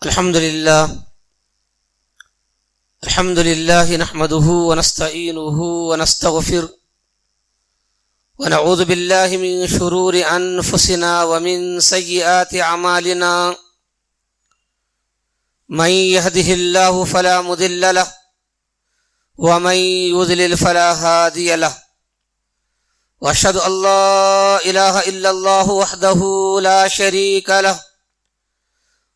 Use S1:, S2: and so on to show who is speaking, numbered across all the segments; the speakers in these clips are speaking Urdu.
S1: الحمد لله نحمده ونستعينه ونستغفره ونعوذ بالله من شرور أنفسنا ومن سيئات أعمالنا من يهده الله فلا مضل له ومن يضلل فلا هادي له وأشهد أن لا إله إلا الله وحده لا شريك له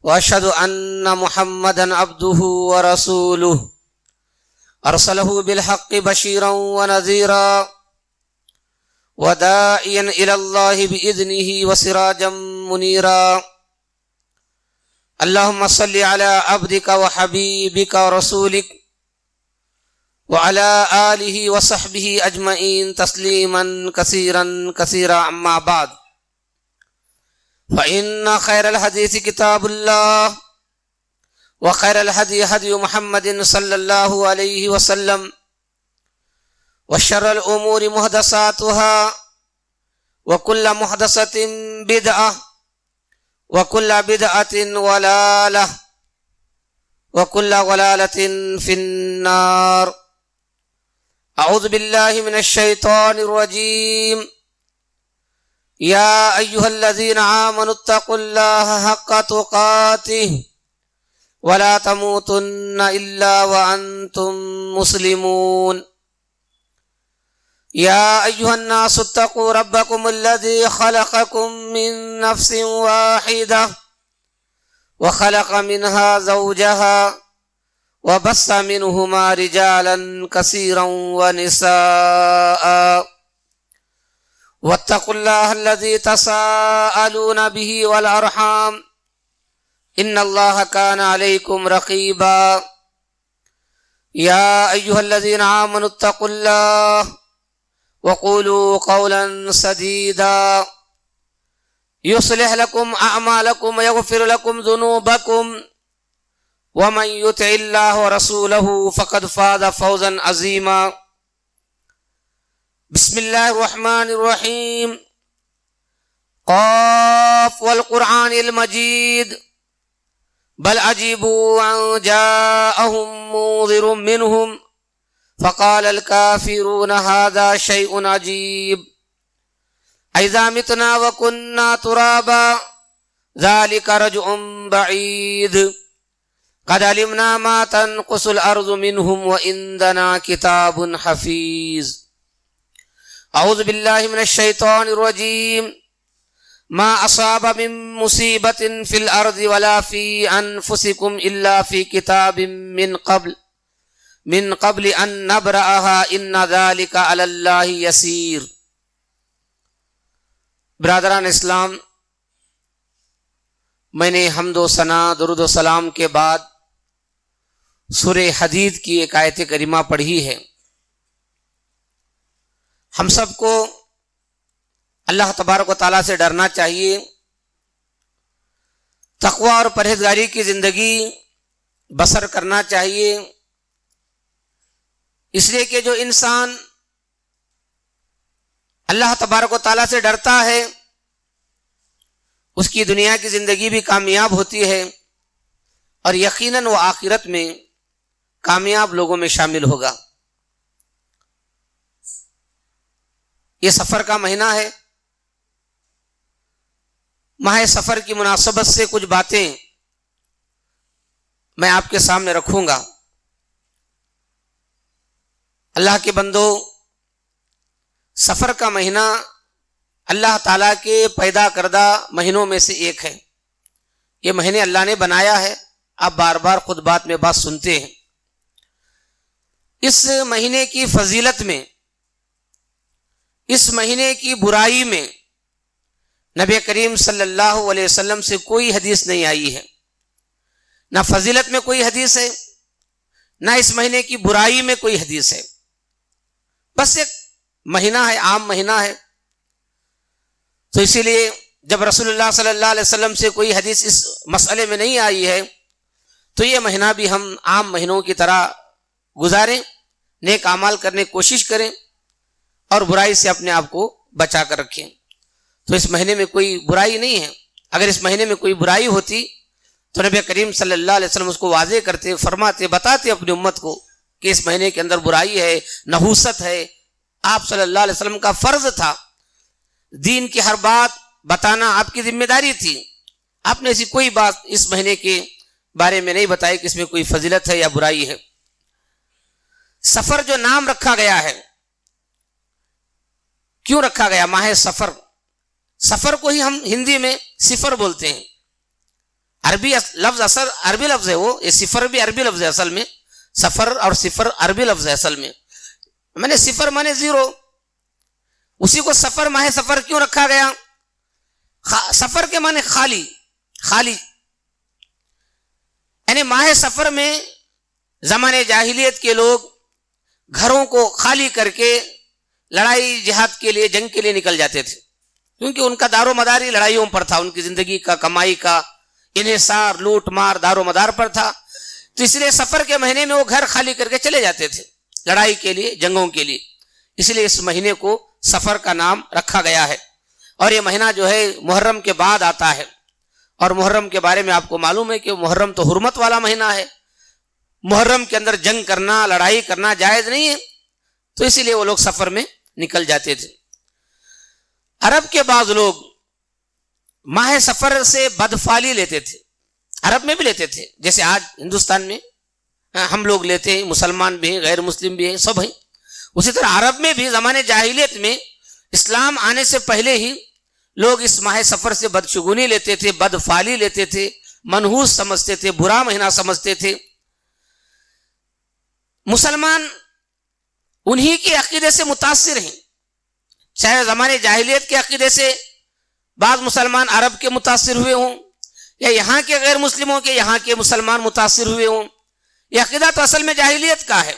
S1: وأشهد أن محمدا عبده ورسوله أرسله بالحق بشيرا ونذيرا وداعيا إلى الله بإذنه وسراجا منيرا اللهم صل على عبدك وحبيبك ورسولك وعلى آله وصحبه أجمعين تسليما كثيرا أما بعد فإن خير الحديث كتاب الله وخير الهدي هدي محمد صلى الله عليه وسلم وشر الأمور محدثاتها وكل محدثة بدعة وكل بدعة ضلالة وكل ضلالة في النار. أعوذ بالله من الشيطان الرجيم. يا أيها الذين آمنوا اتقوا الله حق تقاته ولا تموتن إلا وأنتم مسلمون. يا أيها الناس اتقوا ربكم الذي خلقكم من نفس واحدة وخلق منها زوجها وبث منهما رجالا كثيرا ونساء واتقوا الله الذي تساءلون به والأرحام إن الله كان عليكم رقيبا. يا أيها الذين آمنوا اتقوا الله وقولوا قولا سديدا يصلح لكم أعمالكم ويغفر لكم ذنوبكم ومن يطع الله ورسوله فقد فاز فوزا عظيما. بسم الله الرحمن الرحيم. قاف والقرآن المجيد بل عجبوا أن جاءهم منذر منهم فقال الكافرون هذا شيء عجيب أإذا متنا وكنا ترابا ذلك رجع بعيد قد علمنا ما تنقص الأرض منهم وعندنا كتاب حفيظ. أعوذ بالله من الشيطان الرجيم. ما أصاب من مصيبة في الأرض ولا في أنفسكم إلا في كتاب من قبل أن نبرأها إن ذلك على الله يسير. برادران اسلام، میں نے حمد و ثنا درود و سلام کے بعد سورہ حدید کی ایک آیت کریمہ پڑھی ہے. ہم سب کو اللہ تبارک و تعالیٰ سے ڈرنا چاہیے، تقوی اور پرہیزگاری کی زندگی بسر کرنا چاہیے، اس لیے کہ جو انسان اللہ تبارک و تعالیٰ سے ڈرتا ہے اس کی دنیا کی زندگی بھی کامیاب ہوتی ہے اور یقیناً وہ آخرت میں کامیاب لوگوں میں شامل ہوگا. یہ سفر کا مہینہ ہے. ماہ سفر کی مناسبت سے کچھ باتیں میں آپ کے سامنے رکھوں گا. اللہ کے بندو، سفر کا مہینہ اللہ تعالیٰ کے پیدا کردہ مہینوں میں سے ایک ہے. یہ مہینے اللہ نے بنایا ہے. آپ بار بار خود بات میں بات سنتے ہیں. اس مہینے کی فضیلت میں، اس مہینے کی برائی میں نبی کریم صلی اللہ علیہ وسلم سے کوئی حدیث نہیں آئی ہے. نہ فضیلت میں کوئی حدیث ہے، نہ اس مہینے کی برائی میں کوئی حدیث ہے. بس ایک مہینہ ہے، عام مہینہ ہے. تو اسی لیے جب رسول اللہ صلی اللہ علیہ وسلم سے کوئی حدیث اس مسئلے میں نہیں آئی ہے تو یہ مہینہ بھی ہم عام مہینوں کی طرح گزاریں، نیک اعمال کرنے کی کوشش کریں اور برائی سے اپنے آپ کو بچا کر رکھیں. تو اس مہینے میں کوئی برائی نہیں ہے. اگر اس مہینے میں کوئی برائی ہوتی تو نبی کریم صلی اللہ علیہ وسلم اس کو واضح کرتے، فرماتے، بتاتے اپنی امت کو کہ اس مہینے کے اندر برائی ہے، نحوست ہے۔ آپ صلی اللہ علیہ وسلم کا فرض تھا، دین کی ہر بات بتانا آپ کی ذمہ داری تھی۔ آپ نے ایسی کوئی بات اس مہینے کے بارے میں نہیں بتائی کہ اس میں کوئی فضیلت ہے یا برائی ہے۔ سفر جو نام رکھا گیا ہے، کیوں رکھا گیا ماہ سفر؟ سفر کو ہی ہم ہندی میں صفر بولتے ہیں، عربی لفظ اصل عربی لفظ ہے، وہ یہ صفر بھی عربی لفظ ہے اصل میں، سفر اور صفر عربی لفظ ہے اصل میں نے صفر مانے زیرو، اسی کو سفر ماہ سفر کیوں رکھا گیا؟ سفر کے معنی خالی، خالی یعنی ماہ سفر میں زمانے جاہلیت کے لوگ گھروں کو خالی کر کے لڑائی جہاد کے لیے، جنگ کے لیے نکل جاتے تھے، کیونکہ ان کا دار و مدار ہی لڑائیوں پر تھا، ان کی زندگی کا، کمائی کا انحصار، لوٹ مار دار و مدار پر تھا۔ تو اس لیے سفر کے مہینے میں وہ گھر خالی کر کے چلے جاتے تھے لڑائی کے لیے، جنگوں کے لیے، اس لیے اس مہینے کو سفر کا نام رکھا گیا ہے۔ اور یہ مہینہ جو ہے محرم کے بعد آتا ہے، اور محرم کے بارے میں آپ کو معلوم ہے کہ محرم تو حرمت والا مہینہ ہے، محرم کے اندر جنگ کرنا، لڑائی کرنا جائز نہیں ہے، تو اسی لیے وہ لوگ سفر میں نکل جاتے تھے۔ عرب کے بعض لوگ ماہ سفر سے بدفعلی لیتے تھے، عرب میں بھی لیتے تھے، جیسے آج ہندوستان میں ہم لوگ لیتے ہیں، مسلمان بھی ہیں، غیر مسلم بھی ہیں، سب ہیں، اسی طرح عرب میں بھی زمانے جاہلیت میں اسلام آنے سے پہلے ہی لوگ اس ماہ سفر سے بدشگونی لیتے تھے، بدفعلی لیتے تھے، منحوس سمجھتے تھے، برا مہینہ سمجھتے تھے۔ مسلمان انہی کے عقیدے سے متاثر ہیں، چاہے زمانے جاہلیت کے عقیدے سے بعض مسلمان عرب کے متاثر ہوئے ہوں، یا یہاں کے غیر مسلموں کے یہاں کے مسلمان متاثر ہوئے ہوں، یہ عقیدہ تو اصل میں جاہلیت کا ہے،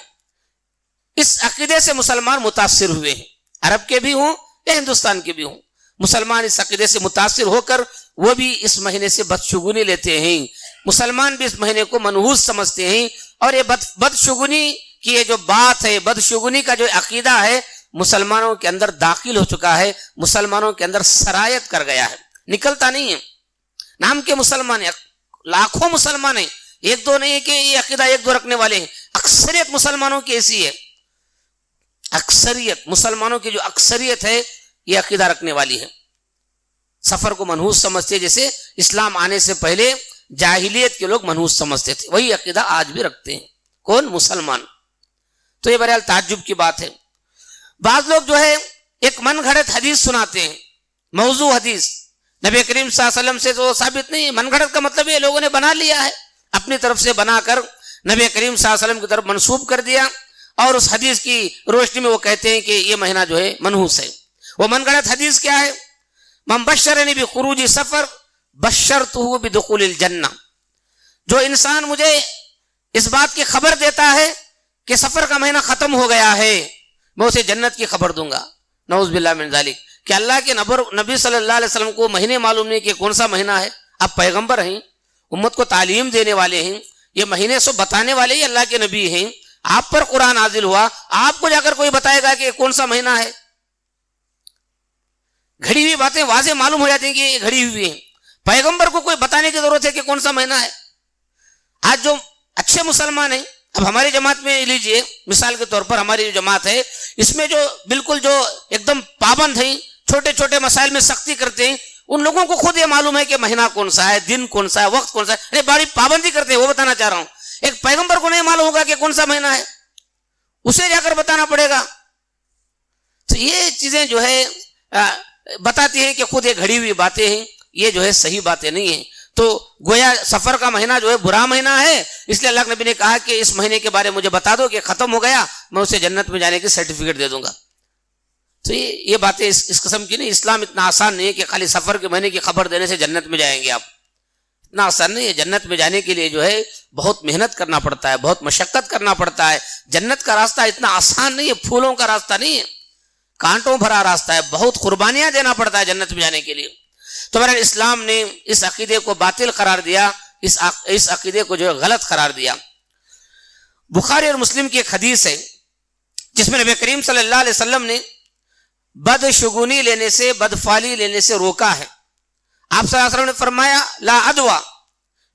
S1: اس عقیدے سے مسلمان متاثر ہوئے ہیں، عرب کے بھی ہوں یا ہندوستان کے بھی ہوں، مسلمان اس عقیدے سے متاثر ہو کر وہ بھی اس مہینے سے بدشگونی لیتے ہیں، مسلمان بھی اس مہینے کو منحوس سمجھتے ہیں، اور یہ بدشگونی کی یہ جو بات ہے، بدشگونی کا جو عقیدہ ہے، مسلمانوں کے اندر داخل ہو چکا ہے، مسلمانوں کے اندر سرایت کر گیا ہے، نکلتا نہیں ہے۔ نام کے مسلمان ہیں، لاکھوں مسلمان ہیں، ایک دو نہیں ہے کہ یہ عقیدہ ایک دو رکھنے والے ہیں، اکثریت مسلمانوں کی ایسی ہے، اکثریت مسلمانوں کی جو اکثریت ہے یہ عقیدہ رکھنے والی ہے، سفر کو منحوس سمجھتے، جیسے اسلام آنے سے پہلے جاہلیت کے لوگ منحوس سمجھتے تھے، وہی عقیدہ آج بھی رکھتے ہیں، کون؟ مسلمان۔ تو یہ بہرحال تعجب کی بات ہے۔ بعض لوگ جو ہے ایک من گھڑت حدیث سناتے ہیں، موضوع حدیث، نبی کریم صلی اللہ علیہ وسلم سے تو ثابت نہیں ہے، من گھڑت کا مطلب یہ لوگوں نے بنا لیا ہے، اپنی طرف سے بنا کر نبی کریم صلی اللہ علیہ وسلم کی طرف منسوب کر دیا، اور اس حدیث کی روشنی میں وہ کہتے ہیں کہ یہ مہینہ جو ہے منحوس ہے۔ وہ من گھڑت حدیث کیا ہے؟ من بشرنی بخروج سفر بشرتہ بدخول الجنہ، جو انسان مجھے اس بات کی خبر دیتا ہے کہ سفر کا مہینہ ختم ہو گیا ہے، میں اسے جنت کی خبر دوں گا۔ نعوذ باللہ من ذالک، کہ اللہ کے نبی صلی اللہ علیہ وسلم کو مہینے معلوم نہیں کہ کون سا مہینہ ہے، آپ پیغمبر ہیں، امت کو تعلیم دینے والے ہیں، یہ مہینے سو بتانے والے ہی اللہ کے نبی ہیں، آپ پر قرآن نازل ہوا، آپ کو جا کر کوئی بتائے گا کہ کون سا مہینہ ہے؟ گھڑی ہوئی باتیں واضح معلوم ہو جاتی ہیں کہ یہ گھڑی ہوئی ہیں، پیغمبر کو کوئی بتانے کی ضرورت ہے کہ کون سا مہینہ ہے؟ آج جو اچھے مسلمان ہیں، اب ہماری جماعت میں لیجئے مثال کے طور پر، ہماری جو جماعت ہے اس میں جو بالکل جو ایک دم پابند ہیں، چھوٹے چھوٹے مسائل میں سختی کرتے ہیں، ان لوگوں کو خود یہ معلوم ہے کہ مہینہ کون سا ہے، دن کون سا ہے، وقت کون سا ہے، بڑی پابندی کرتے ہیں، وہ بتانا چاہ رہا ہوں۔ ایک پیغمبر کو نہیں معلوم ہوگا کہ کون سا مہینہ ہے، اسے جا کر بتانا پڑے گا۔ تو یہ چیزیں جو ہے بتاتی ہیں کہ خود یہ گھڑی ہوئی باتیں ہیں، یہ جو ہے صحیح باتیں نہیں ہیں۔ تو گویا سفر کا مہینہ جو ہے برا مہینہ ہے، اس لیے اللہ کے نبی نے کہا کہ اس مہینے کے بارے میں مجھے بتا دو کہ ختم ہو گیا، میں اسے جنت میں جانے کی سرٹیفکیٹ دے دوں گا۔ تو یہ باتیں اس قسم کی نہیں، اسلام اتنا آسان نہیں ہے کہ خالی سفر کے مہینے کی خبر دینے سے جنت میں جائیں گے آپ، اتنا آسان نہیں ہے۔ جنت میں جانے کے لیے جو ہے بہت محنت کرنا پڑتا ہے، بہت مشقت کرنا پڑتا ہے، جنت کا راستہ اتنا آسان نہیں ہے، پھولوں کا راستہ نہیں ہے، کانٹوں بھرا راستہ ہے، بہت قربانیاں دینا پڑتا ہے جنت میں جانے کے لیے۔ تو بہرحال اسلام نے اس عقیدے کو باطل قرار دیا، اس عقیدے کو جو ہے غلط قرار دیا۔ بخاری اور مسلم کی ایک حدیث ہے جس میں نبی کریم صلی اللہ علیہ وسلم نے بدشگونی لینے سے، بدفعلی لینے سے روکا ہے۔ آپ صلی اللہ علیہ وسلم نے فرمایا لا عدوى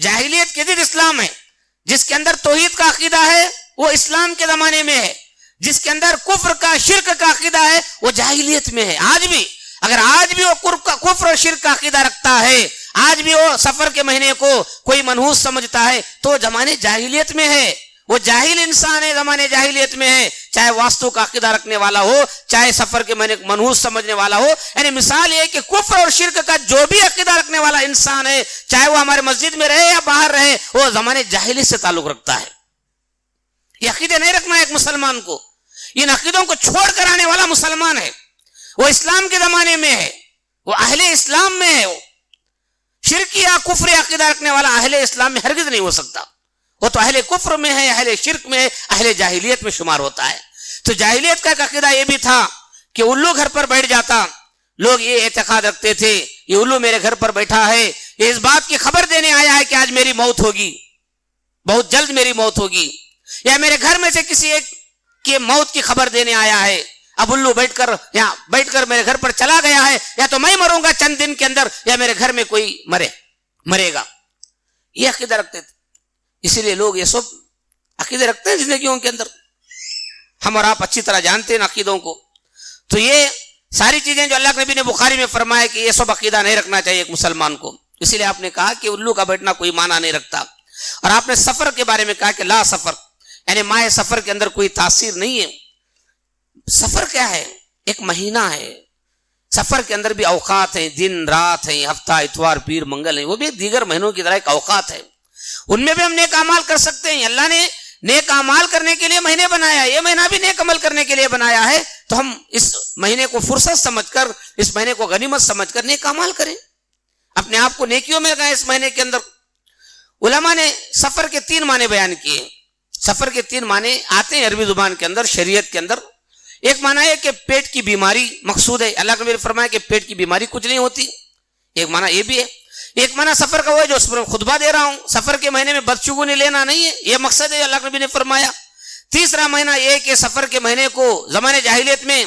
S1: جاہلیت کے ضد اسلام ہے. جس کے اندر توحید کا عقیدہ ہے وہ اسلام کے زمانے میں ہے. جس کے اندر کفر کا شرک کا عقیدہ ہے وہ جاہلیت میں ہے. آج بھی اگر آج بھی وہ کفر اور شرک کا عقیدہ رکھتا ہے, آج بھی وہ سفر کے مہینے کو کوئی منحوس سمجھتا ہے, تو زمانے جاہلیت میں ہے. وہ جاہل انسان ہے, زمانے جاہلیت میں ہے, چاہے واسطو کا عقیدہ رکھنے والا ہو, چاہے سفر کے مہینے منحوس سمجھنے والا ہو. یعنی مثال یہ کہ کفر اور شرک کا جو بھی عقیدہ رکھنے والا انسان ہے, چاہے وہ ہمارے مسجد میں رہے یا باہر رہے, وہ زمانے جاہلیت سے تعلق رکھتا ہے. یہ عقیدے نہیں رکھنا ہے ایک مسلمان کو. ان عقیدوں کو چھوڑ کر آنے والا مسلمان ہے, وہ اسلام کے زمانے میں ہے, وہ اہل اسلام میں ہے. وہ شرکی یا کفر عقیدہ رکھنے والا اہل اسلام میں ہرگز نہیں ہو سکتا. وہ تو اہل کفر میں ہے, اہل شرک میں ہے, اہل جاہلیت میں شمار ہوتا ہے. تو جاہلیت کا ایک عقیدہ یہ بھی تھا کہ الو گھر پر بیٹھ جاتا. لوگ یہ اعتقاد رکھتے تھے یہ الو میرے گھر پر بیٹھا ہے, یہ اس بات کی خبر دینے آیا ہے کہ آج میری موت ہوگی, بہت جلد میری موت ہوگی, یا میرے گھر میں سے کسی ایک کی موت کی خبر دینے آیا ہے. اب الو بیٹھ کر میرے گھر پر چلا گیا ہے, یا تو میں مروں گا چند دن کے اندر, یا میرے گھر میں کوئی مرے گا. یہ عقیدہ رکھتے تھے. اسی لیے لوگ یہ سب عقیدے رکھتے ہیں زندگیوں کے اندر. ہم اور آپ اچھی طرح جانتے ہیں عقیدوں کو. تو یہ ساری چیزیں جو اللہ کے نبی نے بخاری میں فرمایا کہ یہ سب عقیدہ نہیں رکھنا چاہیے ایک مسلمان کو. اسی لیے آپ نے کہا کہ الو کا بیٹھنا کوئی معنی نہیں رکھتا. اور آپ نے سفر کے بارے میں کہا کہ لا سفر, یعنی ماہ سفر کے اندر کوئی تاثیر نہیں ہے. سفر کیا ہے؟ ایک مہینہ ہے. سفر کے اندر بھی اوقات ہیں, دن رات ہیں, ہفتہ اتوار پیر منگل ہیں, وہ بھی دیگر مہینوں کی طرح ایک اوقات ہے. ان میں بھی ہم نیک اعمال کر سکتے ہیں. اللہ نے نیک اعمال کرنے کے لیے مہینے بنایا, یہ مہینہ بھی نیک عمل کرنے کے لیے بنایا ہے. تو ہم اس مہینے کو فرصت سمجھ کر, اس مہینے کو غنیمت سمجھ کر نیک اعمال کریں, اپنے آپ کو نیکیوں میں لگائیں اس مہینے کے اندر. علماء نے سفر کے 3 معنی بیان کیے. سفر کے 3 معنی آتے ہیں عربی زبان کے اندر, شریعت کے اندر. ایک معنی ہے کہ پیٹ کی بیماری مقصود ہے. اللہ نے فرمایا کہ پیٹ کی بیماری کچھ نہیں ہوتی. ایک معنی یہ بھی ہے. ایک معنی سفر کا وہ ہے جو اس پر خطبہ دے رہا ہوں, سفر کے مہینے میں بدشگونی لینا نہیں ہے, یہ مقصد ہے اللہ نبی نے فرمایا. تیسرا مہینہ یہ کہ سفر کے مہینے کو زمانے جاہلیت میں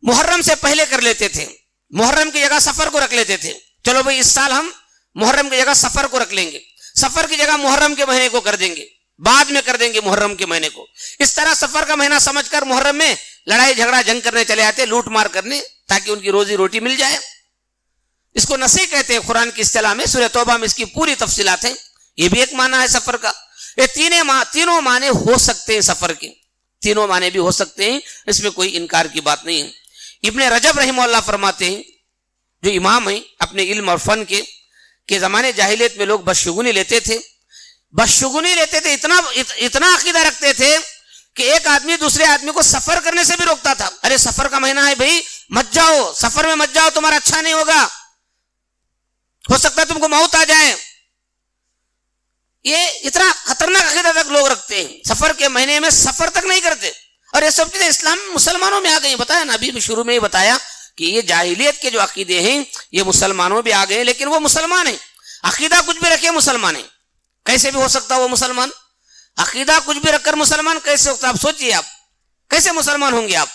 S1: محرم سے پہلے کر لیتے تھے, محرم کی جگہ سفر کو رکھ لیتے تھے. چلو بھائی اس سال ہم محرم کی جگہ سفر کو رکھ لیں گے, سفر کی جگہ محرم کے مہینے کو کر دیں گے, بعد میں کر دیں گے محرم کے مہینے کو. اس طرح سفر کا مہینہ سمجھ کر محرم میں لڑائی جھگڑا جنگ کرنے چلے آتے, لوٹ مار کرنے, تاکہ ان کی روزی روٹی مل جائے. اس کو نسی کہتے ہیں قرآن کی اصطلاح میں, سورہ توبہ میں اس کی پوری تفصیلات ہیں. یہ بھی ایک معنی ہے سفر کا. یہ تینوں معنی ہو سکتے ہیں سفر کے, تینوں معنی بھی ہو سکتے ہیں, اس میں کوئی انکار کی بات نہیں ہے. ابن رجب رحمہ اللہ فرماتے ہیں, جو امام ہیں اپنے علم اور فن کے, کہ زمانے جاہلیت میں لوگ بدشگونی لیتے تھے. اتنا عقیدہ رکھتے تھے کہ ایک آدمی دوسرے آدمی کو سفر کرنے سے بھی روکتا تھا. ارے سفر کا مہینہ ہے بھائی, مت جاؤ, سفر میں مت جاؤ, تمہارا اچھا نہیں ہوگا, ہو سکتا ہے تم کو موت آ جائے. یہ اتنا خطرناک عقیدہ تک لوگ رکھتے ہیں, سفر کے مہینے میں سفر تک نہیں کرتے. اور یہ سب چیزیں اسلام مسلمانوں میں آ گئی. بتایا نا, ابھی شروع میں ہی بتایا کہ یہ جاہلیت کے جو عقیدے ہیں یہ مسلمانوں بھی آ گئے, لیکن وہ مسلمان ہیں. عقیدہ کچھ بھی رکھے مسلمان ہیں, کیسے بھی ہو سکتا وہ مسلمان. عقیدہ کچھ بھی رکھ کر مسلمان کیسے ہوتا؟ آپ سوچئے, آپ کیسے مسلمان ہوں گے؟ آپ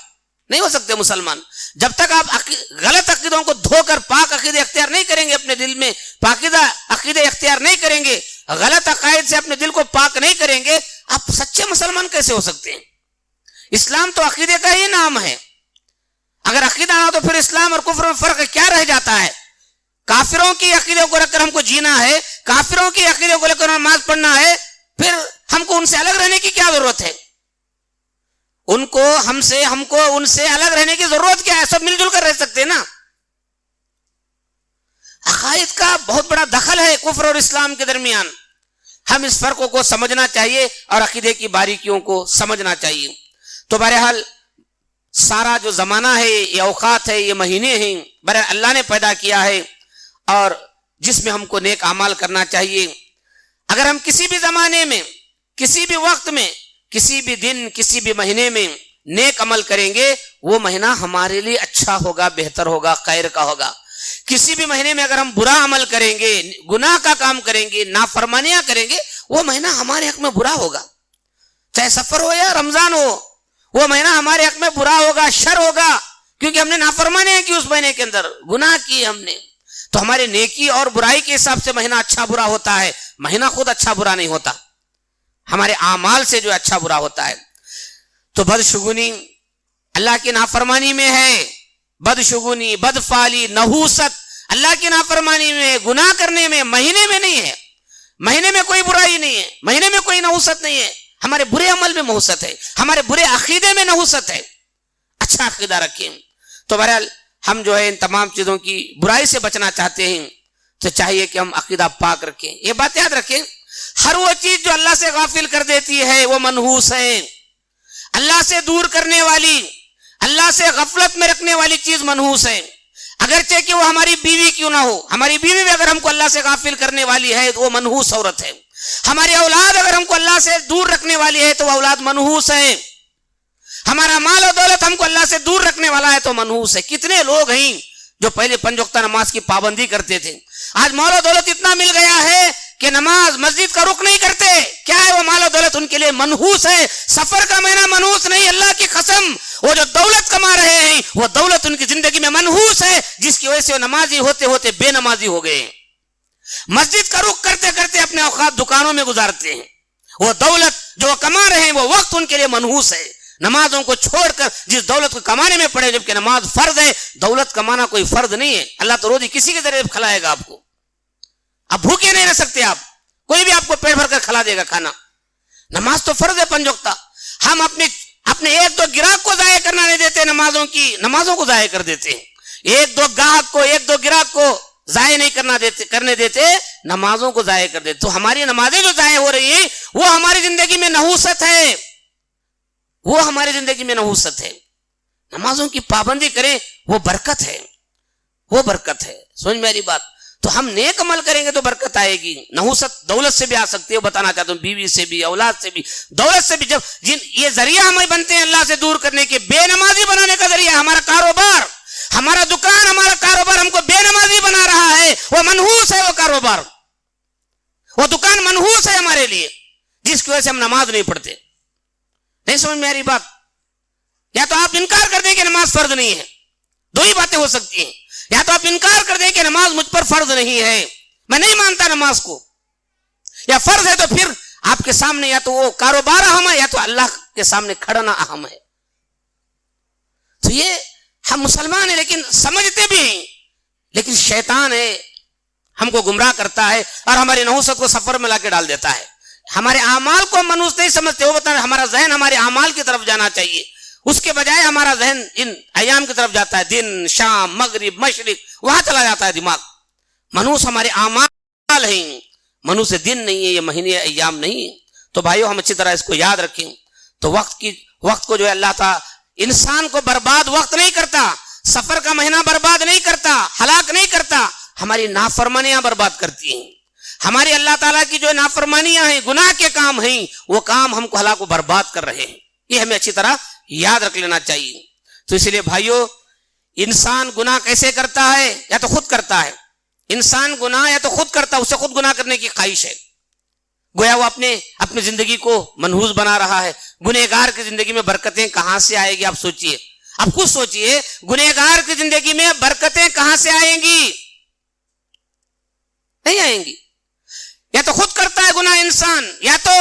S1: نہیں ہو سکتے مسلمان جب تک آپ غلط عقیدوں کو دھو کر پاک عقیدے اختیار نہیں کریں گے, اپنے دل میں پاکیزہ عقیدے اختیار نہیں کریں گے, غلط عقائد سے اپنے دل کو پاک نہیں کریں گے, آپ سچے مسلمان کیسے ہو سکتے ہیں؟ اسلام تو عقیدے کا ہی نام ہے. اگر عقیدہ نہ ہو تو پھر اسلام اور کفر میں فرق کیا رہ جاتا ہے؟ کافروں کی عقیدوں کو رکھ کر ہم کو جینا ہے, کافروں کی عقیدوں کو لے کر نماز پڑھنا ہے, پھر ہم کو ان سے الگ رہنے کی کیا ضرورت ہے؟ ہم کو ان سے الگ رہنے کی ضرورت کیا ہے؟ سب مل جل کر رہ سکتے ہیں نا. عقائد کا بہت بڑا دخل ہے کفر اور اسلام کے درمیان. ہم اس فرق کو سمجھنا چاہیے اور عقیدے کی باریکیوں کو سمجھنا چاہیے. تو بہرحال سارا جو زمانہ ہے, یہ اوقات ہے, یہ مہینے ہیں, بہرحال اللہ نے پیدا کیا ہے, اور جس میں ہم کو نیک اعمال کرنا چاہیے. اگر ہم کسی بھی زمانے میں, کسی بھی وقت میں, کسی بھی دن, کسی بھی مہینے میں نیک عمل کریں گے, وہ مہینہ ہمارے لیے اچھا ہوگا, بہتر ہوگا, خیر کا ہوگا. کسی بھی مہینے میں اگر ہم برا عمل کریں گے, گناہ کا کام کریں گے, نافرمانیاں کریں گے, وہ مہینہ ہمارے حق میں برا ہوگا. چاہے سفر ہو یا رمضان ہو, وہ مہینہ ہمارے حق میں برا ہوگا, شر ہوگا, کیونکہ ہم نے نافرمانیاں کی, اس مہینے کے اندر گناہ کیے ہم نے. تو ہمارے نیکی اور برائی کے حساب سے مہینہ اچھا برا ہوتا ہے، مہینہ خود اچھا برا نہیں ہوتا، ہمارے اعمال سے جو اچھا برا ہوتا ہے۔ تو بدشگونی اللہ کی نافرمانی میں ہے، بدشگونی، بدفعلی، نحوست اللہ کی نافرمانی میں، گناہ کرنے میں، مہینے میں نہیں ہے۔ مہینے میں کوئی برائی نہیں ہے، مہینے میں کوئی نحوست نہیں ہے، ہمارے برے عمل میں نحوست ہے، ہمارے برے عقیدے میں نحوست ہے۔ اچھا عقیدہ رکھیں۔ تو بہرحال ہم جو ہے ان تمام چیزوں کی برائی سے بچنا چاہتے ہیں تو چاہیے کہ ہم عقیدہ پاک رکھیں۔ یہ بات یاد رکھیں، ہر وہ چیز جو اللہ سے غافل کر دیتی ہے وہ منحوس ہے۔ اللہ سے دور کرنے والی، اللہ سے غفلت میں رکھنے والی چیز منحوس ہے، اگرچہ کہ وہ ہماری بیوی کیوں نہ ہو۔ ہماری بیوی بھی اگر ہم کو اللہ سے غافل کرنے والی ہے تو وہ منحوس عورت ہے۔ ہماری اولاد اگر ہم کو اللہ سے دور رکھنے والی ہے تو وہ اولاد منحوس ہے۔ ہمارا مال و دولت ہم کو اللہ سے دور رکھنے والا ہے تو منحوس ہے۔ کتنے لوگ ہیں جو پہلے 5 وقتہ نماز کی پابندی کرتے تھے، آج مال و دولت اتنا مل گیا ہے کہ نماز مسجد کا رخ نہیں کرتے۔ کیا ہے وہ مال و دولت ان کے لیے منحوس ہے۔ سفر کا مہینہ منحوس نہیں، اللہ کی قسم وہ جو دولت کما رہے ہیں وہ دولت ان کی زندگی میں منحوس ہے، جس کی وجہ سے وہ نمازی ہوتے ہوتے بے نمازی ہو گئے۔ مسجد کا رخ کرتے کرتے اپنے اوقات دکانوں میں گزارتے ہیں۔ وہ دولت جو کما رہے ہیں وہ وقت ان کے لیے منحوس ہے۔ نمازوں کو چھوڑ کر جس دولت کو کمانے میں پڑے، جبکہ نماز فرض ہے، دولت کمانا کوئی فرض نہیں ہے۔ اللہ تو روزی کسی کے ذریعے کھلائے گا آپ کو، اب بھوکے نہیں رہ سکتے آپ، کوئی بھی آپ کو پیٹ بھر کر کھلا دے گا کھانا۔ نماز تو فرض ہے 5 وقتہ۔ ہم اپنے 1-2 گراہک کو ضائع کرنا نہیں دیتے، نمازوں کو ضائع کر دیتے ہیں۔ 1-2 گاہک کو، 1-2 گراہک کو ضائع نہیں کرنے دیتے، نمازوں کو ضائع کر دیتے۔ تو ہماری نمازیں جو ضائع ہو رہی ہیں وہ ہماری زندگی میں نحوست ہے، وہ ہماری زندگی میں نحوست ہے۔ نمازوں کی پابندی کریں، وہ برکت ہے، وہ برکت ہے۔ سمجھ میری بات؟ تو ہم نیک عمل کریں گے تو برکت آئے گی۔ نحوست دولت سے بھی آ سکتی ہے، بتانا چاہتا ہوں، بیوی سے بھی، اولاد سے بھی، دولت سے بھی۔ جب یہ ذریعہ ہمیں بنتے ہیں اللہ سے دور کرنے کے، بے نمازی بنانے کا ذریعہ ہمارا کاروبار، ہمارا دکان، ہمارا کاروبار ہم کو بے نمازی بنا رہا ہے، وہ منحوس ہے، وہ کاروبار، وہ دکان منحوس ہے ہمارے لیے، جس کی وجہ سے ہم نماز نہیں پڑھتے۔ نہیں سمجھ میں آ رہی بات؟ یا تو آپ انکار کر دیں کہ نماز فرض نہیں ہے، 2 ہی باتیں ہو سکتی ہیں۔ یا تو آپ انکار کر دیں کہ نماز مجھ پر فرض نہیں ہے، میں نہیں مانتا نماز کو، یا فرض ہے تو پھر آپ کے سامنے یا تو وہ کاروبار اہم ہے یا تو اللہ کے سامنے کھڑنا اہم ہے۔ تو یہ ہم مسلمان ہیں لیکن سمجھتے بھی ہیں، لیکن شیطان ہے، ہم کو گمراہ کرتا ہے اور ہماری نحوست کو سفر میں لا کے ڈال دیتا ہے۔ ہمارے اعمال کو منحوس نہیں سمجھتے، وہ بتا رہے ہمارا ذہن ہمارے اعمال کی طرف جانا چاہیے، اس کے بجائے ہمارا ذہن ان ایام کی طرف جاتا ہے، دن، شام، مغرب، مشرق، وہاں چلا جاتا ہے دماغ۔ منحوس ہمارے اعمال ہیں، منحوس دن نہیں ہے، یہ مہینے ایام نہیں ہے۔ تو بھائیو ہم اچھی طرح اس کو یاد رکھیں۔ تو وقت کو جو ہے اللہ تعالیٰ انسان کو برباد وقت نہیں کرتا، سفر کا مہینہ برباد نہیں کرتا، ہلاک نہیں کرتا، ہماری نافرمانیاں برباد کرتی ہیں۔ ہماری اللہ تعالیٰ کی جو نافرمانیاں ہیں، گناہ کے کام ہیں، وہ کام ہم کو ہلاک و برباد کر رہے ہیں۔ یہ ہمیں اچھی طرح یاد رکھ لینا چاہیے۔ تو اس لیے بھائیو، انسان گناہ کیسے کرتا ہے؟ یا تو خود کرتا ہے، انسان گناہ یا تو خود کرتا ہے، اسے خود گناہ کرنے کی خواہش ہے، گویا وہ اپنی زندگی کو منحوس بنا رہا ہے۔ گنہگار کی زندگی میں برکتیں کہاں سے آئے گی؟ آپ سوچئے، آپ خود سوچئے، گنہگار کی زندگی میں برکتیں کہاں سے آئیں گی؟ نہیں آئیں گی۔ یا تو خود کرتا ہے گناہ انسان، یا تو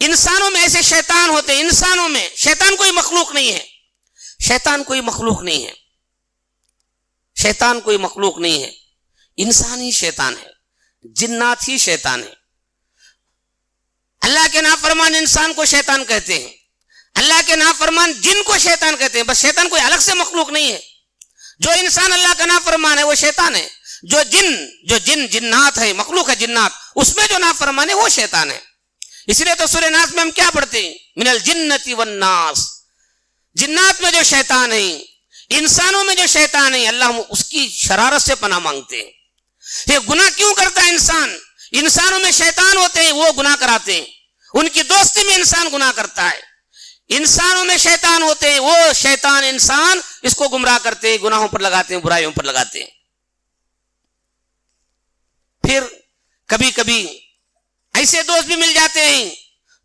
S1: انسانوں میں ایسے شیطان ہوتے ہیں، انسانوں میں شیطان کوئی مخلوق نہیں ہے، شیطان کوئی مخلوق نہیں ہے، شیطان کوئی مخلوق نہیں ہے، انسان ہی شیطان ہے، جنات ہی شیطان ہے۔ اللہ کے نافرمان انسان کو شیطان کہتے ہیں، اللہ کے نافرمان جن کو شیطان کہتے ہیں۔ بس شیطان کوئی الگ سے مخلوق نہیں ہے، جو انسان اللہ کا نافرمان ہے وہ شیطان ہے، جو جنات ہے، مخلوق ہے جنات، اس میں جو نافرمان ہے وہ شیطان ہے۔ اس لیے تو سورہ ناس میں ہم کیا پڑھتے ہیں؟ من الجنت والناس، جنات میں جو شیطان ہیں، انسانوں میں جو شیطان ہیں، اللہ اس کی شرارت سے پناہ مانگتے ہیں۔ یہ گناہ کیوں کرتا ہے انسان؟ انسانوں میں شیطان ہوتے ہیں، وہ گناہ کراتے ہیں، ان کی دوستی میں انسان گناہ کرتا ہے۔ انسانوں میں شیطان ہوتے ہیں، وہ شیطان انسان اس کو گمراہ کرتے ہیں، گناہوں پر لگاتے ہیں، برائیوں پر لگاتے ہیں۔ پھر کبھی کبھی ایسے دوست بھی مل جاتے ہیں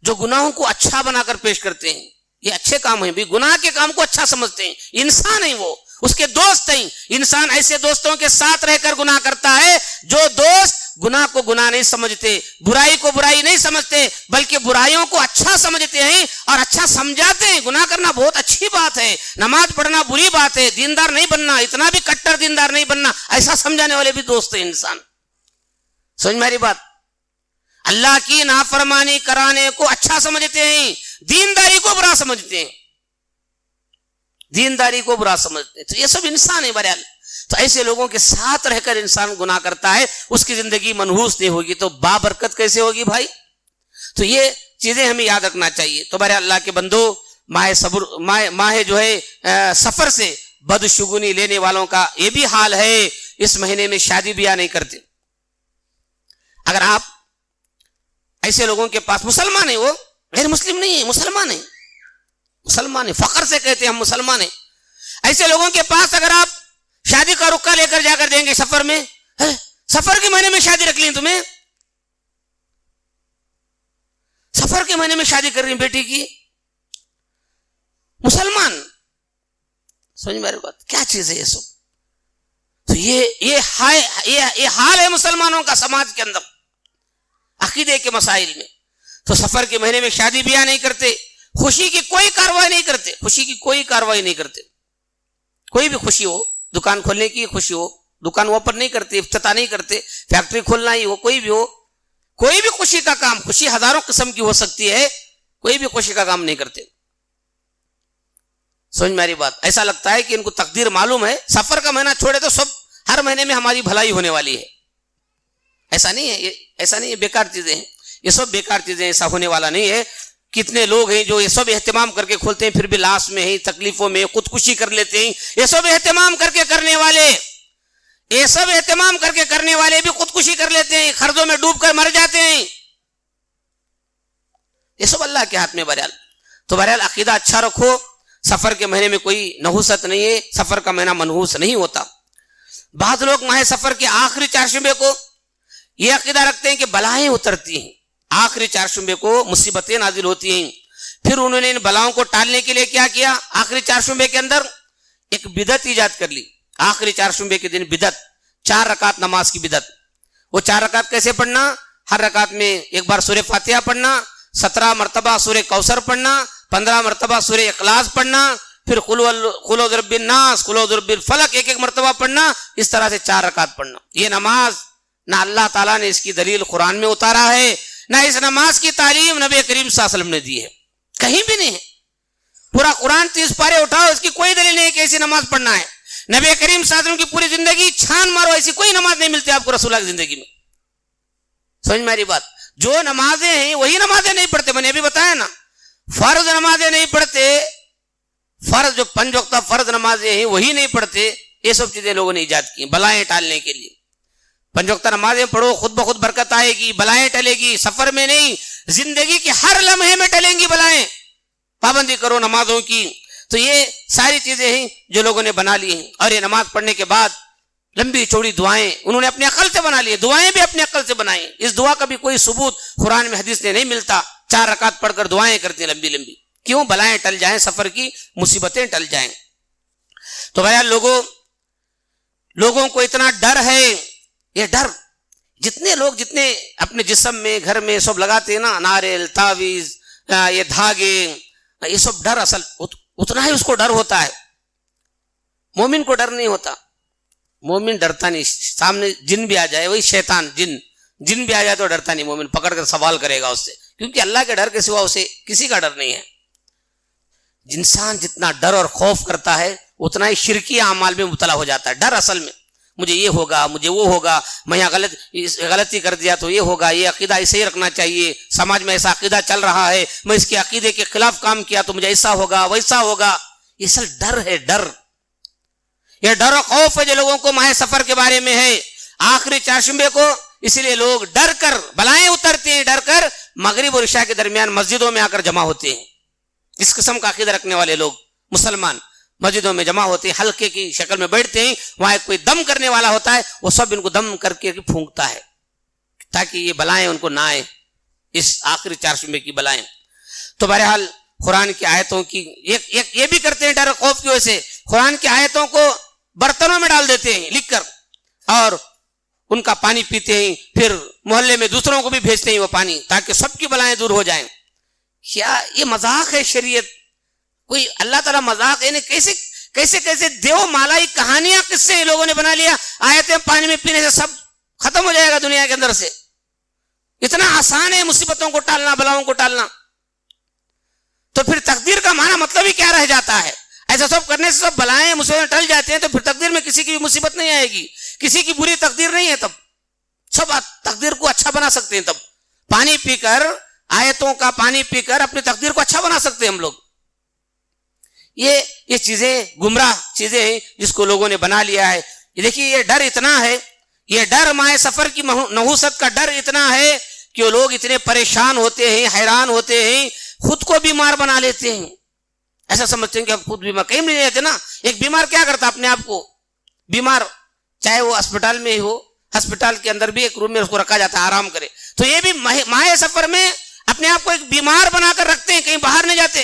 S1: جو گناہوں کو اچھا بنا کر پیش کرتے ہیں، یہ اچھے کام ہیں بھی، گناہ کے کام کو اچھا سمجھتے ہیں، انسان ہیں وہ اس کے دوست ہیں. انسان ایسے دوستوں کے ساتھ رہ کر گناہ کرتا ہے جو دوست گناہ کو گناہ نہیں سمجھتے, برائی کو برائی نہیں سمجھتے, بلکہ برائیوں کو اچھا سمجھتے ہیں اور اچھا سمجھاتے ہیں. گناہ کرنا بہت اچھی بات ہے, نماز پڑھنا بری بات ہے, دیندار نہیں بننا, اتنا بھی کٹر دیندار نہیں بننا, ایسا سمجھانے والے بھی دوست ہیں انسان. سمجھ میری بات؟ اللہ کی نافرمانی کرانے کو اچھا سمجھتے ہیں, دینداری کو برا سمجھتے ہیں, دینداری کو برا سمجھتے ہیں. تو یہ سب انسان ہے بہرحال. تو ایسے لوگوں کے ساتھ رہ کر انسان گناہ کرتا ہے, اس کی زندگی منحوس نہیں ہوگی تو بابرکت کیسے ہوگی بھائی؟ تو یہ چیزیں ہمیں یاد رکھنا چاہیے. تو بہرحال اللہ کے بندو, ماہ جو ہے سفر سے بدشگونی لینے والوں کا یہ بھی حال ہے, اس مہینے میں شادی بیاہ نہیں کرتے. اگر آپ ایسے لوگوں کے پاس, مسلمان ہیں, وہ غیر مسلم نہیں ہے, مسلمان ہیں, مسلمان ہیں, فخر سے کہتے ہیں ہم مسلمان ہیں, ایسے لوگوں کے پاس اگر آپ شادی کا رکا لے کر جا کر دیں گے سفر میں, سفر کے مہینے میں شادی رکھ لیں, تمہیں سفر کے مہینے میں شادی کر رہی ہیں بیٹی کی, مسلمان, سمجھ میری بات, کیا چیز ہے یہ سب؟ تو یہ حال ہے مسلمانوں کا سماج کے اندر عقیدے کے مسائل میں. تو سفر کے مہینے میں شادی بیاہ نہیں کرتے, خوشی کی کوئی کاروائی نہیں کرتے, خوشی کی کوئی کاروائی نہیں کرتے. کوئی بھی خوشی ہو, دکان کھولنے کی خوشی ہو, دکان اوپن نہیں کرتے, افتتاح نہیں کرتے, فیکٹری کھولنا ہی ہو, کوئی بھی ہو, کوئی بھی خوشی کا کام, خوشی ہزاروں قسم کی ہو سکتی ہے, کوئی بھی خوشی کا کام نہیں کرتے. سمجھ میری بات؟ ایسا لگتا ہے کہ ان کو تقدیر معلوم ہے, سفر کا مہینہ چھوڑے تو سب ہر مہینے میں ہماری بھلائی ہونے والی ہے. ایسا نہیں ہے, ایسا نہیں ہے, بیکار چیزیں ہیں یہ سب, بیکار چیزیں, ایسا ہونے والا نہیں ہے. کتنے لوگ ہیں جو یہ سب اہتمام کر کے کھولتے ہیں, پھر بھی لاسٹ میں ہی تکلیفوں میں خودکشی کر لیتے ہیں. یہ سب اہتمام کر کے کرنے والے, یہ سب اہتمام کر کے کرنے والے بھی خودکشی کر لیتے ہیں, قرضوں میں ڈوب کر مر جاتے ہیں. یہ سب اللہ کے ہاتھ میں بہرحال. تو بہرحال عقیدہ اچھا رکھو, سفر کے مہینے میں کوئی نحوست نہیں ہے, سفر کا مہینہ منحوس نہیں ہوتا. بعض لوگ ماہ سفر کے آخری چہارشنبے کو یہ عقیدہ رکھتے ہیں کہ بلائیں اترتی ہیں, آخری چہارشنبے کو مصیبتیں نازل ہوتی ہیں. پھر انہوں نے ان بلاؤں کو ٹالنے کے لیے کیا کیا, آخری چہارشنبے کے اندر ایک بدعت ایجاد کر لی. آخری چہارشنبے کے دن بدعت, 4 رکعت نماز کی بدعت. وہ 4 رکعت کیسے پڑھنا, ہر رکعت میں ایک بار سورہ فاتحہ پڑھنا, 17 مرتبہ سورہ کوثر پڑھنا, 15 مرتبہ سورہ اخلاص پڑھنا, پھر قل اعوذ برب الناس, قل اعوذ برب الفلق ایک مرتبہ پڑھنا. اس طرح سے 4 رکعت پڑھنا. یہ نماز نہ اللہ تعالیٰ نے اس کی دلیل قرآن میں اتارا ہے, نہ اس نماز کی تعلیم نبی کریم صلی اللہ علیہ وسلم نے دی ہے, کہیں بھی نہیں ہے. پورا قرآن 30 پارے اٹھاؤ, اس کی کوئی دلیل نہیں کہ ایسی نماز پڑھنا ہے. نبی کریم صلی اللہ علیہ وسلم کی پوری زندگی چھان مارو, ایسی کوئی نماز نہیں ملتی آپ کو رسول اللہ کی زندگی میں. سمجھ میری بات؟ جو نمازیں ہیں وہی نمازیں نہیں پڑھتے, میں نے ابھی بتایا نا, فرض نمازیں نہیں پڑھتے, فرض جو 5 وقتہ فرض نمازیں ہیں وہی نہیں پڑھتے. یہ سب چیزیں لوگوں نے ایجاد کی بلائیں ٹالنے کے لیے. 5 وقتہ نمازیں پڑھو, خود بخود برکت آئے گی, بلائیں ٹلے گی. سفر میں نہیں, زندگی کے ہر لمحے میں ٹلیں گی بلائیں. پابندی کرو نمازوں کی. تو یہ ساری چیزیں ہیں جو لوگوں نے بنا لی ہیں. اور یہ نماز پڑھنے کے بعد لمبی چوڑی دعائیں انہوں نے اپنے عقل سے بنا لی, دعائیں بھی اپنے عقل سے بنائیں. اس دعا کا بھی کوئی ثبوت قرآن میں حدیث میں نہیں ملتا. 4 رکعت پڑھ کر دعائیں کرتے ہیں لمبی لمبی, کیوں؟ بلائیں ٹل جائیں, سفر کی مصیبتیں ٹل جائیں. تو بھائی لوگوں کو اتنا ڈر ہے, یہ ڈر جتنے لوگ جتنے اپنے جسم میں گھر میں سب لگاتے ہیں نا, ناریل, تعویذ, یہ دھاگے, یہ سب ڈر اصل اتنا ہی اس کو ڈر ہوتا ہے. مومن کو ڈر نہیں ہوتا, مومن ڈرتا نہیں. سامنے جن بھی آ جائے, وہی شیطان جن بھی آ جائے تو ڈرتا نہیں. مومن پکڑ کر سوال کرے گا اس سے, کیونکہ اللہ کے ڈر کے سوا اسے کسی کا ڈر نہیں ہے. انسان جتنا ڈر اور خوف کرتا ہے اتنا ہی شرکی اعمال میں مبتلا ہو جاتا ہے. ڈر اصل میں مجھے یہ ہوگا, مجھے وہ ہوگا, میں یہاں غلطی کر دیا تو یہ ہوگا, یہ عقیدہ ایسے ہی رکھنا چاہیے, سماج میں ایسا عقیدہ چل رہا ہے, میں اس کے عقیدے کے خلاف کام کیا تو مجھے ایسا ہوگا ویسا ہوگا. یہ اصل ڈر ہے, ڈر. یہ ڈر و خوف ہے جو لوگوں کو ماہ سفر کے بارے میں ہے آخری چہارشنبے کو. اسی لیے لوگ ڈر کر بلائیں اترتے ہیں, ڈر کر مغرب اور عشاء کے درمیان مسجدوں میں آ کر جمع ہوتے ہیں. اس قسم کا عقیدہ رکھنے والے لوگ مسلمان مسجدوں میں جمع ہوتے ہیں, حلقے کی شکل میں بیٹھتے ہیں, وہاں ایک کوئی دم کرنے والا ہوتا ہے, وہ سب ان کو دم کر کے پھونکتا ہے تاکہ یہ بلائیں ان کو نہ آئے, اس آخری چہارشنبے کی بلائیں. تو بہرحال قرآن کی آیتوں کی یہ بھی کرتے ہیں ڈر خوف کی وجہ سے. قرآن کی آیتوں کو برتنوں میں ڈال دیتے ہیں لکھ کر اور ان کا پانی پیتے ہیں، پھر محلے میں دوسروں کو بھی بھیجتے ہیں وہ پانی تاکہ سب کی بلائیں دور ہو جائیں. کیا یہ مذاق ہے شریعت؟ کوئی اللہ تعالیٰ مذاق، یعنی کیسے کیسے کیسے دیو مالائی کہانیاں قصے لوگوں نے بنا لیا. آیتیں پانی میں پینے سے سب ختم ہو جائے گا دنیا کے اندر سے. اتنا آسان ہے مصیبتوں کو ٹالنا، بلاؤں کو ٹالنا. تو پھر تقدیر کا معنی مطلب ہی کیا رہ جاتا ہے؟ ایسا سب کرنے سے سب بلائیں مصیبتیں ٹل جاتے ہیں تو پھر تقدیر میں کسی کی بھی مصیبت نہیں آئے گی، کسی کی بری تقدیر نہیں ہے. تب سب تقدیر کو اچھا بنا سکتے ہیں. تب پانی پی کر، آیتوں کا پانی پی کر اپنی تقدیر کو اچھا بنا سکتے ہیں ہم لوگ. یہ چیزیں گمراہ چیزیں ہیں جس کو لوگوں نے بنا لیا ہے. یہ دیکھیے یہ ڈر اتنا ہے، یہ ڈر مائے سفر کی نحوست کا ڈر اتنا ہے کہ وہ لوگ اتنے پریشان ہوتے ہیں، حیران ہوتے ہیں، خود کو بیمار بنا لیتے ہیں. ایسا سمجھتے ہیں کہ ہم خود بیمار، کہیں نہیں رہتے نا. ایک بیمار کیا کرتا اپنے آپ کو بیمار، چاہے وہ اسپتال میں ہی ہو، ہسپتال کے اندر بھی ایک روم میں اس کو رکھا جاتا ہے آرام کرے. تو یہ بھی مائے سفر میں اپنے آپ کو ایک بیمار بنا کر رکھتے ہیں، کہیں باہر نہیں جاتے.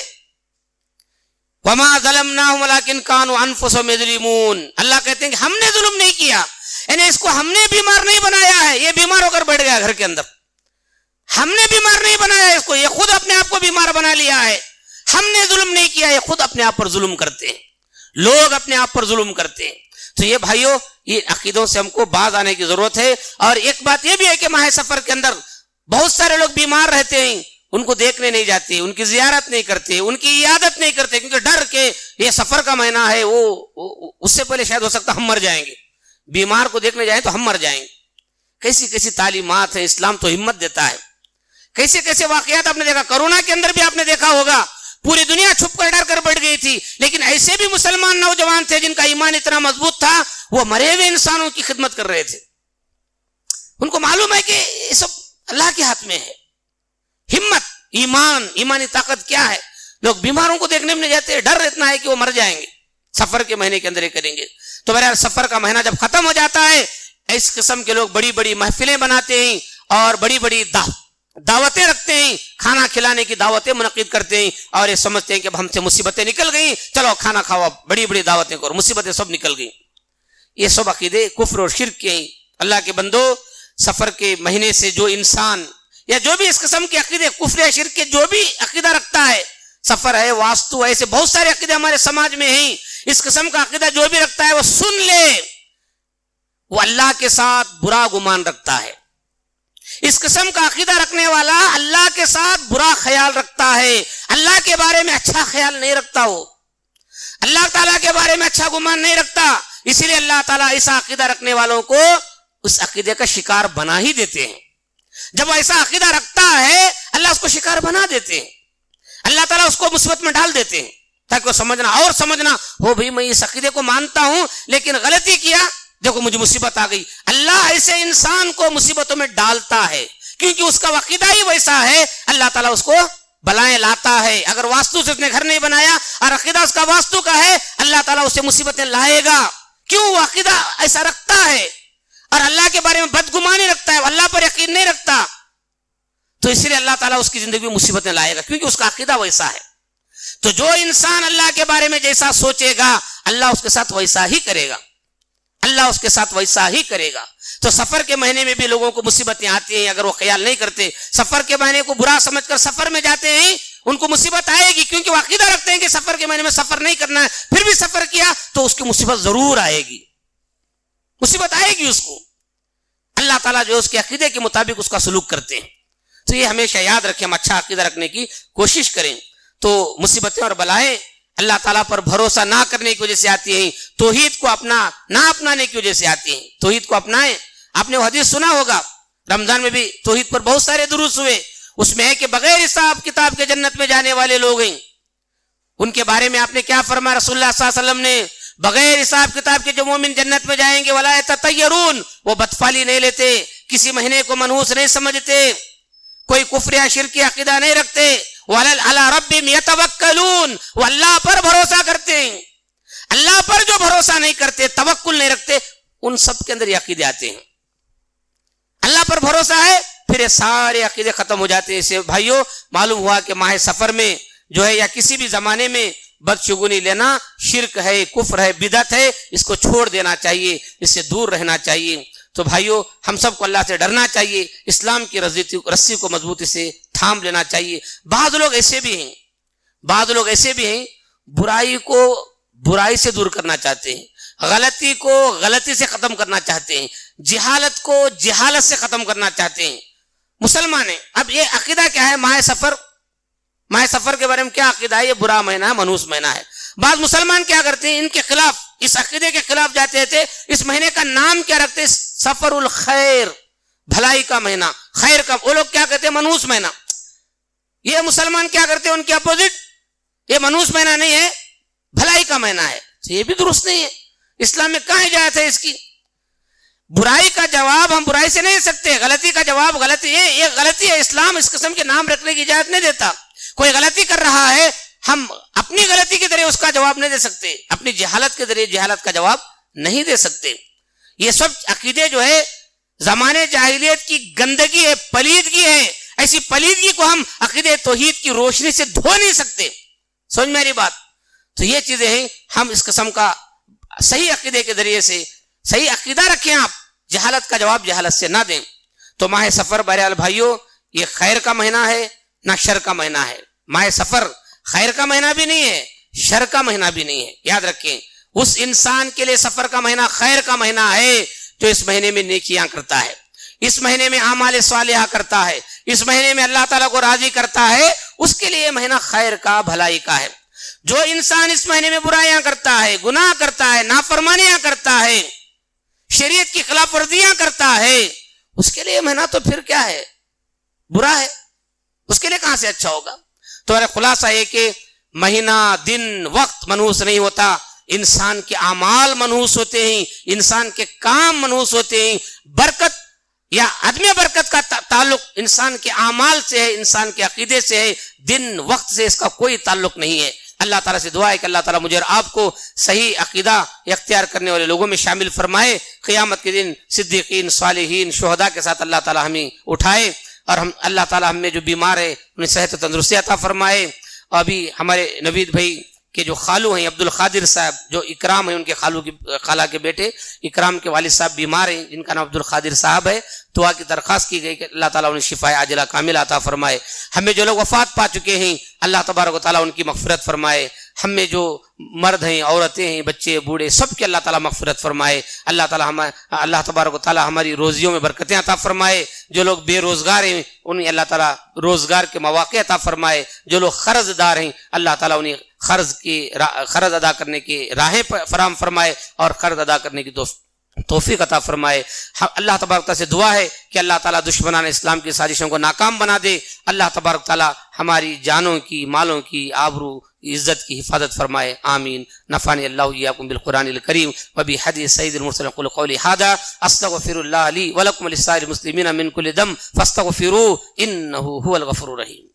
S1: وَمَا ظَلَمْنَاهُمْ وَلَكِنْ كَانُوا أَنفُسَهُمْ يَظْلِمُونَ. اللہ کہتے ہیں کہ ہم نے ظلم نہیں کیا، یعنی اس کو ہم نے بیمار نہیں بنایا ہے، یہ بیمار ہو کر بیٹھ گیا گھر کے اندر. ہم نے بیمار نہیں بنایا اس کو، یہ خود اپنے آپ کو بیمار بنا لیا ہے. ہم نے ظلم نہیں کیا، یہ خود اپنے آپ پر ظلم کرتے ہیں. لوگ اپنے آپ پر ظلم کرتے ہیں. تو یہ بھائیوں، یہ عقیدوں سے ہم کو باز آنے کی ضرورت ہے. اور ایک بات یہ بھی ہے کہ ماہ سفر کے اندر بہت سارے لوگ بیمار رہتے ہیں، ان کو دیکھنے نہیں جاتے، ان کی زیارت نہیں کرتے، ان کی عیادت نہیں کرتے، کیونکہ ڈر کے یہ سفر کا مہینہ ہے، وہ اس سے پہلے شاید ہو سکتا ہم مر جائیں گے. بیمار کو دیکھنے جائیں تو ہم مر جائیں گے. کیسی کیسی تعلیمات ہیں، اسلام تو ہمت دیتا ہے. کیسے کیسے واقعات آپ نے دیکھا. کرونا کے اندر بھی آپ نے دیکھا ہوگا، پوری دنیا چھپ کر ڈر کر بیٹھ گئی تھی، لیکن ایسے بھی مسلمان نوجوان تھے جن کا ایمان اتنا مضبوط تھا، وہ مرے ہوئے انسانوں کی خدمت کر رہے تھے. ان کو معلوم ہے کہ یہ سب اللہ کے ہاتھ میں ہے. ہمت، ایمان، ایمانی طاقت کیا ہے. لوگ بیماروں کو دیکھنے میں نہیں جاتے، ڈر اتنا ہے کہ وہ مر جائیں گے. سفر کے مہینے کے اندر یہ کریں گے. تو بہرحال سفر کا مہینہ جب ختم ہو جاتا ہے، اس قسم کے لوگ بڑی بڑی محفلیں بناتے ہیں اور بڑی بڑی دعوتیں رکھتے ہیں، کھانا کھلانے کی دعوتیں منعقد کرتے ہیں، اور یہ سمجھتے ہیں کہ ہم سے مصیبتیں نکل گئیں، چلو کھانا کھاؤ، بڑی بڑی دعوتیں کرو، مصیبتیں سب نکل گئیں. یہ سب عقیدے کفر اور شرک کے ہیں. اللہ کے بندو، سفر کے مہینے سے جو انسان یا جو بھی اس قسم کے عقیدے کفر یا شرک کے جو بھی عقیدہ رکھتا ہے، سفر ہے، واسطو ہے، ایسے بہت سارے عقیدے ہمارے سماج میں ہیں. اس قسم کا عقیدہ جو بھی رکھتا ہے وہ سن لے، وہ اللہ کے ساتھ برا گمان رکھتا ہے. اس قسم کا عقیدہ رکھنے والا اللہ کے ساتھ برا خیال رکھتا ہے، اللہ کے بارے میں اچھا خیال نہیں رکھتا، وہ اللہ تعالیٰ کے بارے میں اچھا گمان نہیں رکھتا. اسی لیے اللہ تعالیٰ ایسا عقیدہ رکھنے والوں کو اس عقیدے کا شکار بنا ہی دیتے ہیں. جب وہ ایسا عقیدہ رکھتا ہے، اللہ اس کو شکار بنا دیتے ہیں، اللہ تعالیٰ اس کو مصیبت میں ڈال دیتے ہیں، تاکہ وہ سمجھنا ہو بھئی میں اس عقیدے کو مانتا ہوں لیکن غلطی کیا، دیکھو مجھے مصیبت آ گئی. اللہ ایسے انسان کو مصیبتوں میں ڈالتا ہے کیونکہ اس کا عقیدہ ہی ویسا ہے. اللہ تعالیٰ اس کو بلائیں لاتا ہے. اگر واسطو سے اس نے گھر نہیں بنایا اور عقیدہ اس کا واسطو کا ہے، اللہ تعالیٰ اسے مصیبتیں لائے گا. کیوں؟ وہ عقیدہ ایسا رکھتا ہے اور اللہ کے بارے میں بدگمانی رکھتا ہے، اللہ پر یقین نہیں رکھتا. تو اس لیے اللہ تعالیٰ اس کی زندگی میں مصیبتیں لائے گا کیونکہ اس کا عقیدہ ویسا ہے. تو جو انسان اللہ کے بارے میں جیسا سوچے گا، اللہ اس کے ساتھ ویسا ہی کرے گا، اللہ اس کے ساتھ ویسا ہی کرے گا. تو سفر کے مہینے میں بھی لوگوں کو مصیبتیں آتی ہیں، اگر وہ خیال نہیں کرتے، سفر کے مہینے کو برا سمجھ کر سفر میں جاتے ہیں، ان کو مصیبت آئے گی کیونکہ وہ عقیدہ رکھتے ہیں کہ سفر کے مہینے میں سفر نہیں کرنا ہے. پھر بھی سفر کیا تو اس کی مصیبت ضرور آئے گی، مصیبت آئے گی اس کو. اللہ تعالیٰ جو اس کے عقیدے کے مطابق اس کا سلوک کرتے ہیں. تو یہ ہمیشہ یاد رکھیں، ہم اچھا عقیدہ رکھنے کی کوشش کریں. تو مصیبتیں اور بلائیں اللہ تعالیٰ پر بھروسہ نہ کرنے کی وجہ سے آتی ہیں، توحید کو نہ اپنانے کی وجہ سے آتی ہیں. توحید کو اپنائیں. آپ نے وہ حدیث سنا ہوگا، رمضان میں بھی توحید پر بہت سارے دروس ہوئے. اس میں ہے کہ بغیر حساب کتاب کے جنت میں جانے والے لوگ ہیں. ان کے بارے میں آپ نے کیا فرمایا؟ رسول اللہ صلی اللہ علیہ وسلم نے بغیر حساب کتاب کے جو مومن جنت میں جائیں گے، ولا یتطیرون، وہ بدفعلی نہیں لیتے، کسی مہینے کو منحوس نہیں سمجھتے، کوئی کفر یا شرک عقیدہ نہیں رکھتے، وَعَلَىٰ رَبِّهِمْ يَتَوَكَّلُونَ، وہ اللہ پر بھروسہ کرتے ہیں. اللہ پر جو بھروسہ نہیں کرتے، توکل نہیں رکھتے، ان سب کے اندر یہ عقیدے آتے ہیں. اللہ پر بھروسہ ہے، پھر یہ سارے عقیدے ختم ہو جاتے ہیں. اسے بھائیوں معلوم ہوا کہ ماہ سفر میں جو ہے یا کسی بھی زمانے میں بدشگونی لینا شرک ہے، کفر ہے، بدعت ہے، اس کو چھوڑ دینا چاہیے، اس سے دور رہنا چاہیے۔ تو بھائیو، ہم سب کو اللہ سے ڈرنا چاہیے، اسلام کی رسی کو مضبوطی سے تھام لینا چاہیے۔ بعض لوگ ایسے بھی ہیں برائی کو برائی سے دور کرنا چاہتے ہیں، غلطی کو غلطی سے ختم کرنا چاہتے ہیں، جہالت کو جہالت سے ختم کرنا چاہتے ہیں۔ مسلمان ہیں، اب یہ عقیدہ کیا ہے؟ ماہ سفر کے بارے میں کیا عقیدہ ہے؟ یہ برا مہینہ ہے، منحوس مہینہ ہے۔ بعض مسلمان کیا کرتے ہیں؟ ان کے خلاف، اس عقیدے کے خلاف جاتے تھے، اس مہینے کا نام کیا رکھتے ہیں؟ سفر الخیر، بھلائی کا مہینہ، خیر کا۔ وہ لوگ کیا کہتے ہیں؟ منحوس مہینہ۔ یہ مسلمان کیا کرتے ہیں؟ ان کے اپوزٹ، یہ منحوس مہینہ نہیں ہے، بھلائی کا مہینہ ہے۔ تو یہ بھی درست نہیں ہے۔ اسلام میں کہاں اجازت ہے اس کی؟ برائی کا جواب ہم برائی سے نہیں دے سکتے، غلطی کا جواب غلطی، یہ غلطی ہے۔ اسلام اس قسم کے نام رکھنے کی اجازت نہیں دیتا۔ کوئی غلطی کر رہا ہے، ہم اپنی غلطی کے ذریعے اس کا جواب نہیں دے سکتے، اپنی جہالت کے ذریعے جہالت کا جواب نہیں دے سکتے۔ یہ سب عقیدے جو ہے زمانے جاہلیت کی گندگی ہے، پلیدگی ہے۔ ایسی پلیدگی کو ہم عقیدے توحید کی روشنی سے دھو نہیں سکتے۔ سمجھ میری بات؟ تو یہ چیزیں ہیں، ہم اس قسم کا صحیح عقیدے کے ذریعے سے صحیح عقیدہ رکھیں، آپ جہالت کا جواب جہالت سے نہ دیں۔ تو ماہ سفر بہرحال بھائیو، یہ خیر کا مہینہ ہے نہ شر کا مہینہ ہے۔ ماہ سفر خیر کا مہینہ بھی نہیں ہے، شر کا مہینہ بھی نہیں ہے، یاد رکھیں۔ اس انسان کے لیے سفر کا مہینہ خیر کا مہینہ ہے جو اس مہینے میں نیکیاں کرتا ہے، اس مہینے میں اعمال صالحہ کرتا ہے، اس مہینے میں اللہ تعالیٰ کو راضی کرتا ہے، اس کے لیے مہینہ خیر کا، بھلائی کا ہے۔ جو انسان اس مہینے میں برائیاں کرتا ہے، گناہ کرتا ہے، نافرمانیاں کرتا ہے، شریعت کی خلاف ورزیاں کرتا ہے، اس کے لیے مہینہ تو پھر کیا ہے؟ برا ہے، اس کے لیے کہاں سے اچھا ہوگا؟ تو میرا خلاصہ یہ کہ مہینہ، دن، وقت منحوس نہیں ہوتا، انسان کے اعمال منحوس ہوتے ہیں، انسان کے کام منحوس ہوتے ہیں۔ برکت یا عدم برکت کا تعلق انسان کے اعمال سے ہے، انسان کے عقیدے سے ہے، دن وقت سے اس کا کوئی تعلق نہیں ہے۔ اللہ تعالیٰ سے دعا ہے کہ اللہ تعالیٰ مجھے اور آپ کو صحیح عقیدہ اختیار کرنے والے لوگوں میں شامل فرمائے۔ قیامت کے دن صدیقین، صالحین، شہداء کے ساتھ اللہ تعالیٰ ہمیں اٹھائے، اور ہم اللہ تعالیٰ ہم میں جو بیمار ہے انہیں صحت و تندرستی عطا فرمائے۔ اور ابھی ہمارے نوید بھائی کے جو خالو ہیں عبد القادر صاحب، جو اکرام ہیں ان کے خالہ کے بیٹے اکرام کے والد صاحب بیمار ہیں، جن کا نام عبد القادر صاحب ہے، دعا کی درخواست کی گئی کہ اللہ تعالیٰ انہیں شفاء عاجلہ کاملہ عطا فرمائے۔ ہمیں جو لوگ وفات پا چکے ہیں اللہ تبارک و تعالیٰ ان کی مغفرت فرمائے۔ ہم میں جو مرد ہیں، عورتیں ہیں، بچے بوڑھے، سب کے اللہ تعالیٰ مغفرت فرمائے۔ اللہ تبارک و تعالیٰ ہماری روزیوں میں برکتیں عطا فرمائے۔ جو لوگ بے روزگار ہیں انہیں اللہ تعالیٰ روزگار کے مواقع عطا فرمائے۔ جو لوگ قرض دار ہیں اللہ تعالیٰ انہیں قرض ادا کرنے کی راہیں فراہم فرمائے اور قرض ادا کرنے کی توفیق عطا فرمائے۔ اللہ تبارک تعالیٰ سے دعا ہے کہ اللہ تعالیٰ دشمنان اسلام کی سازشوں کو ناکام بنا دے۔ اللہ تبارک تعالیٰ ہماری جانوں کی، مالوں کی، آبرو عزت کی حفاظت فرمائے، آمین۔ نفعنی اللہ وإياكم بالقرآن الكريم وبحديث سيد المرسلين قل قولي هذا استغفر الله لي ولكم ولسائر المسلمين من كل ذنب فاستغفروه إنه هو الغفور الرحيم۔